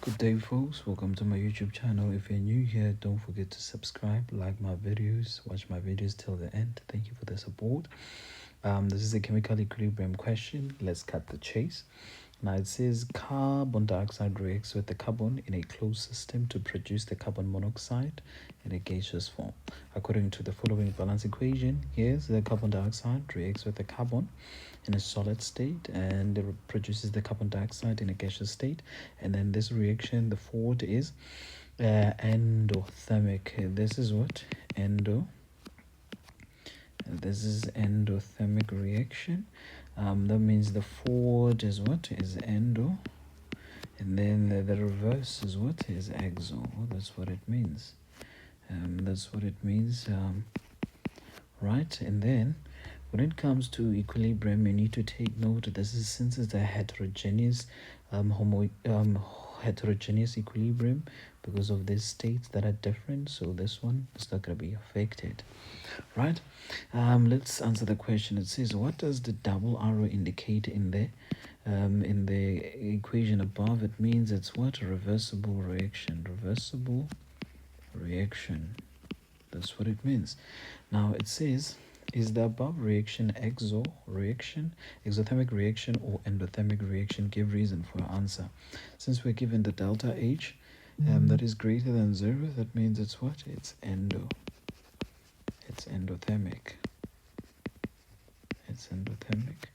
Good day, folks. Welcome to my YouTube channel. If you're new here, don't forget to subscribe, like my videos, watch my videos till the end. Thank you for the support. This is a chemical equilibrium question. Let's cut the chase. Now it says carbon dioxide reacts with the carbon in a closed system to produce the carbon monoxide in a gaseous form. According to the following balance equation, here's the carbon dioxide reacts with the carbon in a solid state and it produces the carbon dioxide in a gaseous state. And then this reaction, the forward is endothermic. This is what? This is endothermic reaction. That means the forward is what? Is endo. And then the reverse is what? Is exo. That's what it means. That's what it means. Right? And then when it comes to equilibrium, you need to take note. This is since it's a heterogeneous heterogeneous equilibrium because of these states that are different, so this one is not going to be affected, right? Let's answer the question. It says, what does the double arrow indicate in the equation above? It means it's what? Reversible reaction. Reversible reaction, that's what it means. Now it says, is the above reaction exothermic reaction or endothermic reaction? Give reason for your answer. Since we're given the delta H that is greater than 0, that means it's what? It's endothermic. It's endothermic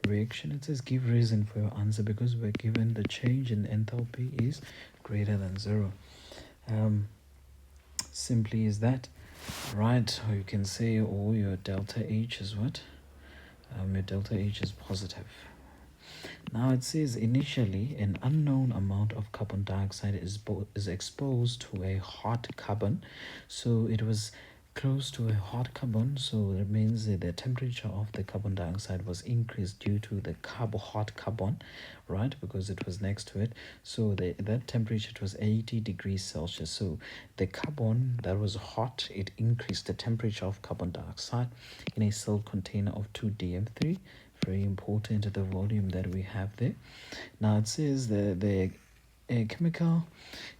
reaction. It says give reason for your answer because we're given the change in enthalpy is greater than 0. Simply is that. Right, or you can say, or your delta H is what? Your delta H is positive. Now it says initially an unknown amount of carbon dioxide is exposed to a hot carbon. So it was close to a hot carbon, so that means that the temperature of the carbon dioxide was increased due to the hot carbon, right? Because it was next to it. So that temperature was 80 degrees Celsius. So the carbon that was hot, it increased the temperature of carbon dioxide in a cell container of 2dm3. Very important, the volume that we have there. Now it says the chemical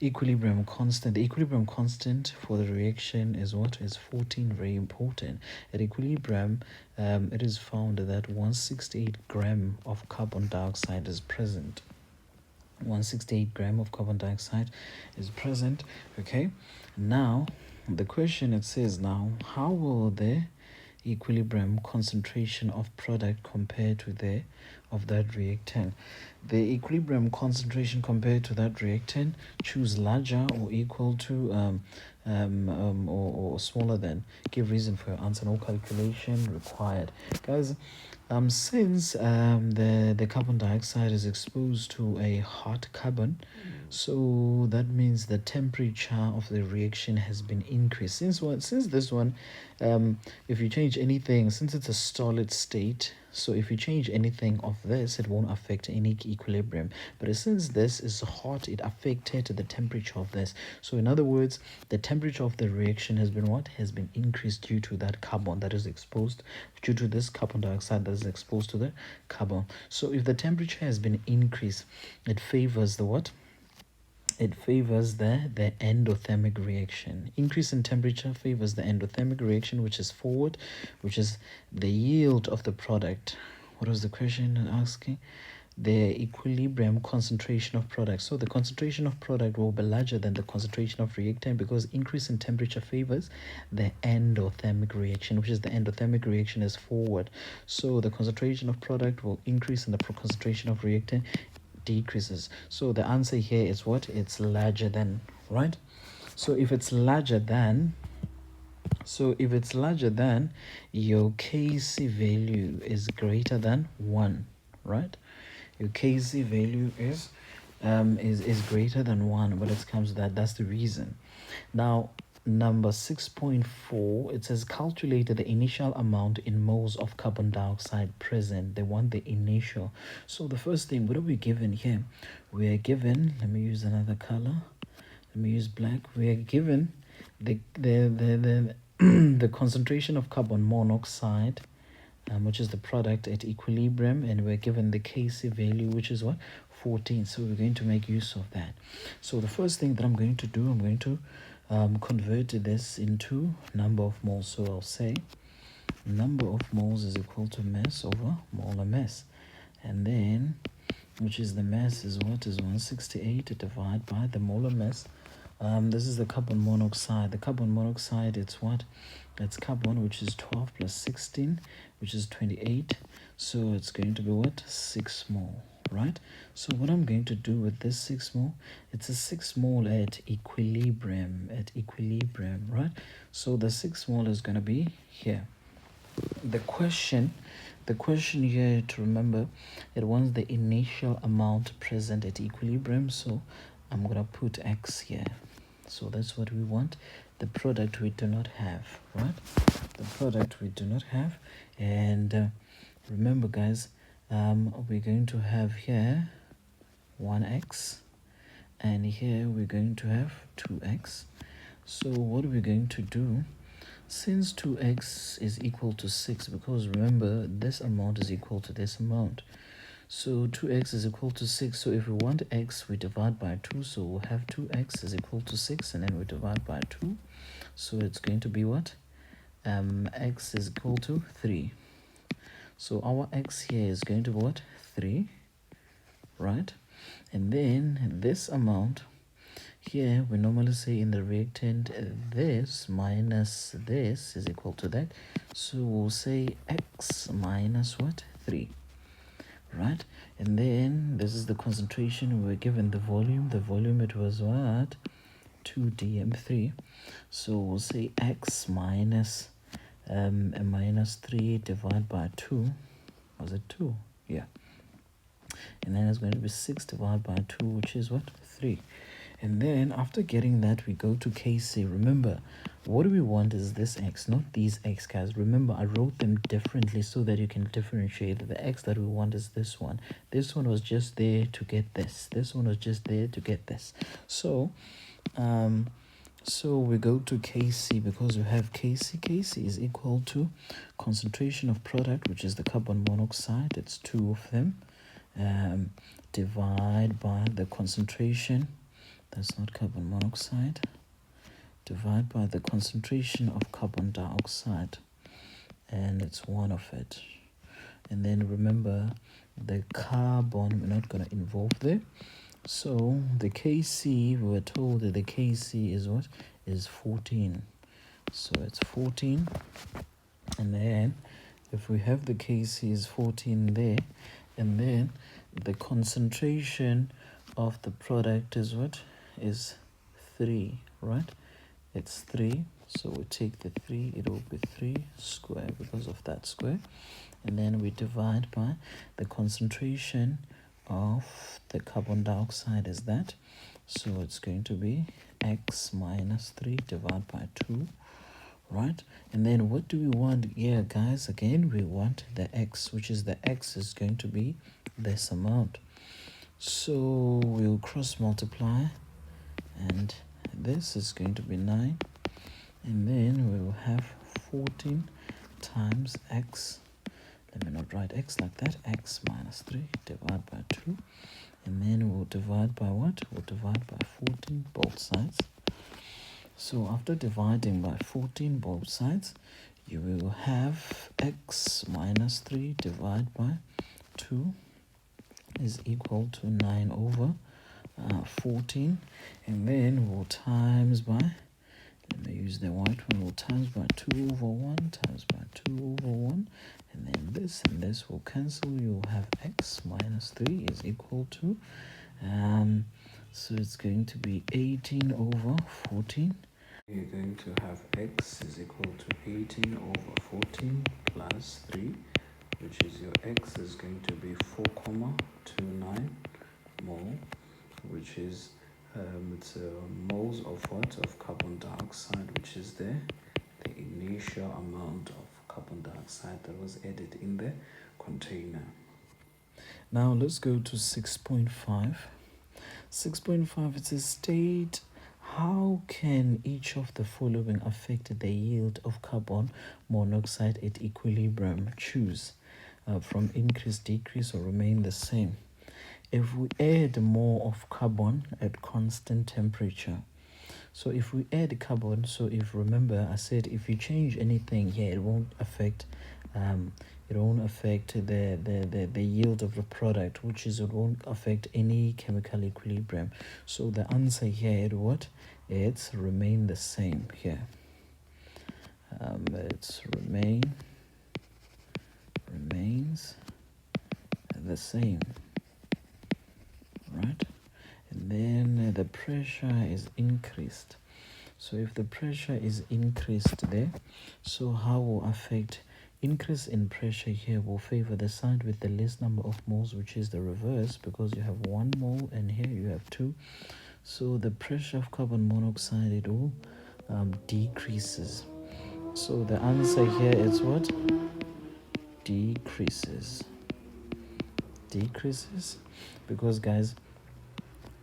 equilibrium constant. The equilibrium constant for the reaction is what? Is 14. Very important. At equilibrium, it is found that 168 gram of carbon dioxide is present. 168 gram of carbon dioxide is present. Okay, now the question, it says, now how will the equilibrium concentration of product compared to that reactant? The equilibrium concentration compared to that reactant, choose larger or equal to or smaller than. Give reason for your answer. No calculation required, guys. Since the carbon dioxide is exposed to a hot carbon, so that means the temperature of the reaction has been increased. Since this one, if you change anything, since it's a solid state, so if you change anything of this, it won't affect any equilibrium. But since this is hot, it affected the temperature of this. So in other words, the temperature of the reaction has been what? Has been increased due to that carbon that is exposed, due to this carbon dioxide that is exposed to the carbon. So if the temperature has been increased, it favors the what? It favors the endothermic reaction. Increase in temperature favors the endothermic reaction, which is forward, which is the yield of the product. What was the question asking? The equilibrium concentration of product. So the concentration of product will be larger than the concentration of reactant because increase in temperature favors the endothermic reaction, which is the endothermic reaction is forward. So the concentration of product will increase and the concentration of reactant decreases. So the answer here is what? It's larger than, right? So if it's larger than, your Kc value is greater than 1, right? Your Kc value is greater than 1. But it comes to that, that's the reason. Now number 6.4, it says calculate the initial amount in moles of carbon dioxide present. They want the initial. So the first thing, what are we given here? We are given, let me use another color, let me use black. We are given the the concentration of carbon monoxide, which is the product at equilibrium, and we're given the Kc value, which is what? 14. So we're going to make use of that. So the first thing that I'm going to do, I'm going to convert this into number of moles. So I'll say number of moles is equal to mass over molar mass. And then, which is the mass is what? Is 168 divided by the molar mass. This is the carbon monoxide. The carbon monoxide, it's what? It's carbon, which is 12 plus 16, which is 28. So it's going to be what? 6 mole, right? So what I'm going to do with this 6 mole, it's a 6 mole at equilibrium, right? So the 6 mole is going to be here. The question here to remember, it wants the initial amount present at equilibrium. So I'm going to put X here. So that's what we want. The product we do not have, right? The product we do not have. And remember, guys, we're going to have here 1x, and here we're going to have 2x. So what we're going to do, since 2x is equal to 6, because remember this amount is equal to this amount, so 2x is equal to 6. So if we want x, we divide by 2. So we'll have 2x is equal to 6, and then we divide by 2. So it's going to be what? X is equal to 3. So our x here is going to be what? 3, right? And then this amount here, we normally say in the reactant, this minus this is equal to that. So we'll say x minus what? 3. Right? And then this is the concentration. We were given the volume. The volume, it was what? 2dm3. So we'll say x minus minus 3 divided by 2. Was it 2? Yeah. And then it's going to be 6 divided by 2, which is what? 3. And then after getting that, we go to Kc. Remember, what we want is this x, not these x, guys. Remember, I wrote them differently so that you can differentiate. The x that we want is this one. This one was just there to get this. This one was just there to get this. So we go to Kc because we have Kc. Kc is equal to concentration of product, which is the carbon monoxide. It's 2 of them. Divide by the concentration. That's not carbon monoxide. Divide by the concentration of carbon dioxide. And it's 1 of it. And then remember, the carbon, we're not going to involve there. So the Kc, we were told that the Kc is what? Is 14. So it's 14. And then if we have the Kc is 14 there, and then the concentration of the product is what? Is 3, right? It's 3. So we take the 3, it will be 3 square because of that square. And then we divide by the concentration of the carbon dioxide is that. So it's going to be x minus 3 divided by 2, right? And then what do we want here, guys? Again, we want the x, which is the x is going to be this amount. So we'll cross multiply, and this is going to be 9. And then we will have 14 times x. Let me not write x like that. X minus 3 divided by 2. And then we'll divide by what? We'll divide by 14 both sides. So after dividing by 14 both sides, you will have x minus 3 divided by 2 is equal to 9 over 14. And then we'll times by, let me use the white one, we'll times by 2 over 1 times by 2 over 1. And then this and this will cancel. You'll have x minus 3 is equal to, so it's going to be 18 over 14. You're going to have x is equal to 18 over 14 plus 3, which is your x is going to be 4,29 mole, which is it's moles of what? Of carbon dioxide, which is the initial amount of carbon dioxide that was added in the container. Now let's go to 6.5. 6.5, it says state how can each of the following affect the yield of carbon monoxide at equilibrium. Choose from increase, decrease, or remain the same. if we add more of carbon at constant temperature. So if we add carbon, so if remember I said if you change anything here, it won't affect the yield of the product, which is it won't affect any chemical equilibrium. So the answer here is what? It's remain the same here. It's remains the same, right? And then the pressure is increased. So if the pressure is increased there, so how will affect increase in pressure here will favor the side with the least number of moles, which is the reverse, because you have 1 mole and here you have 2. So the pressure of carbon monoxide, it all decreases. So the answer here is what? Decreases. Because guys,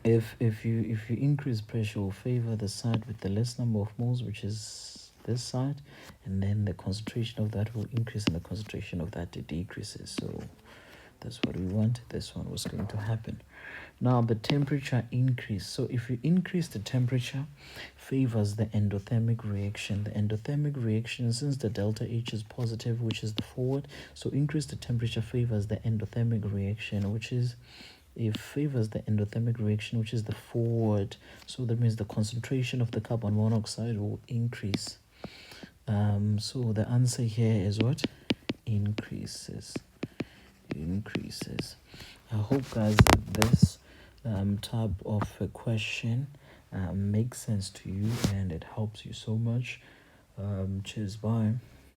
if you increase pressure, will favor the side with the less number of moles, which is this side, and then the concentration of that will increase and the concentration of that decreases. So that's what we want. This one was going to happen. Now the temperature increase. So if you increase the temperature, favors the endothermic reaction. The endothermic reaction, since the delta H is positive, which is the forward, so increase the temperature favors the endothermic reaction, which is it favors the endothermic reaction, which is the forward. So that means the concentration of the carbon monoxide will increase. So the answer here is what? Increases. I hope guys this type of a question makes sense to you and it helps you so much. Cheers, bye.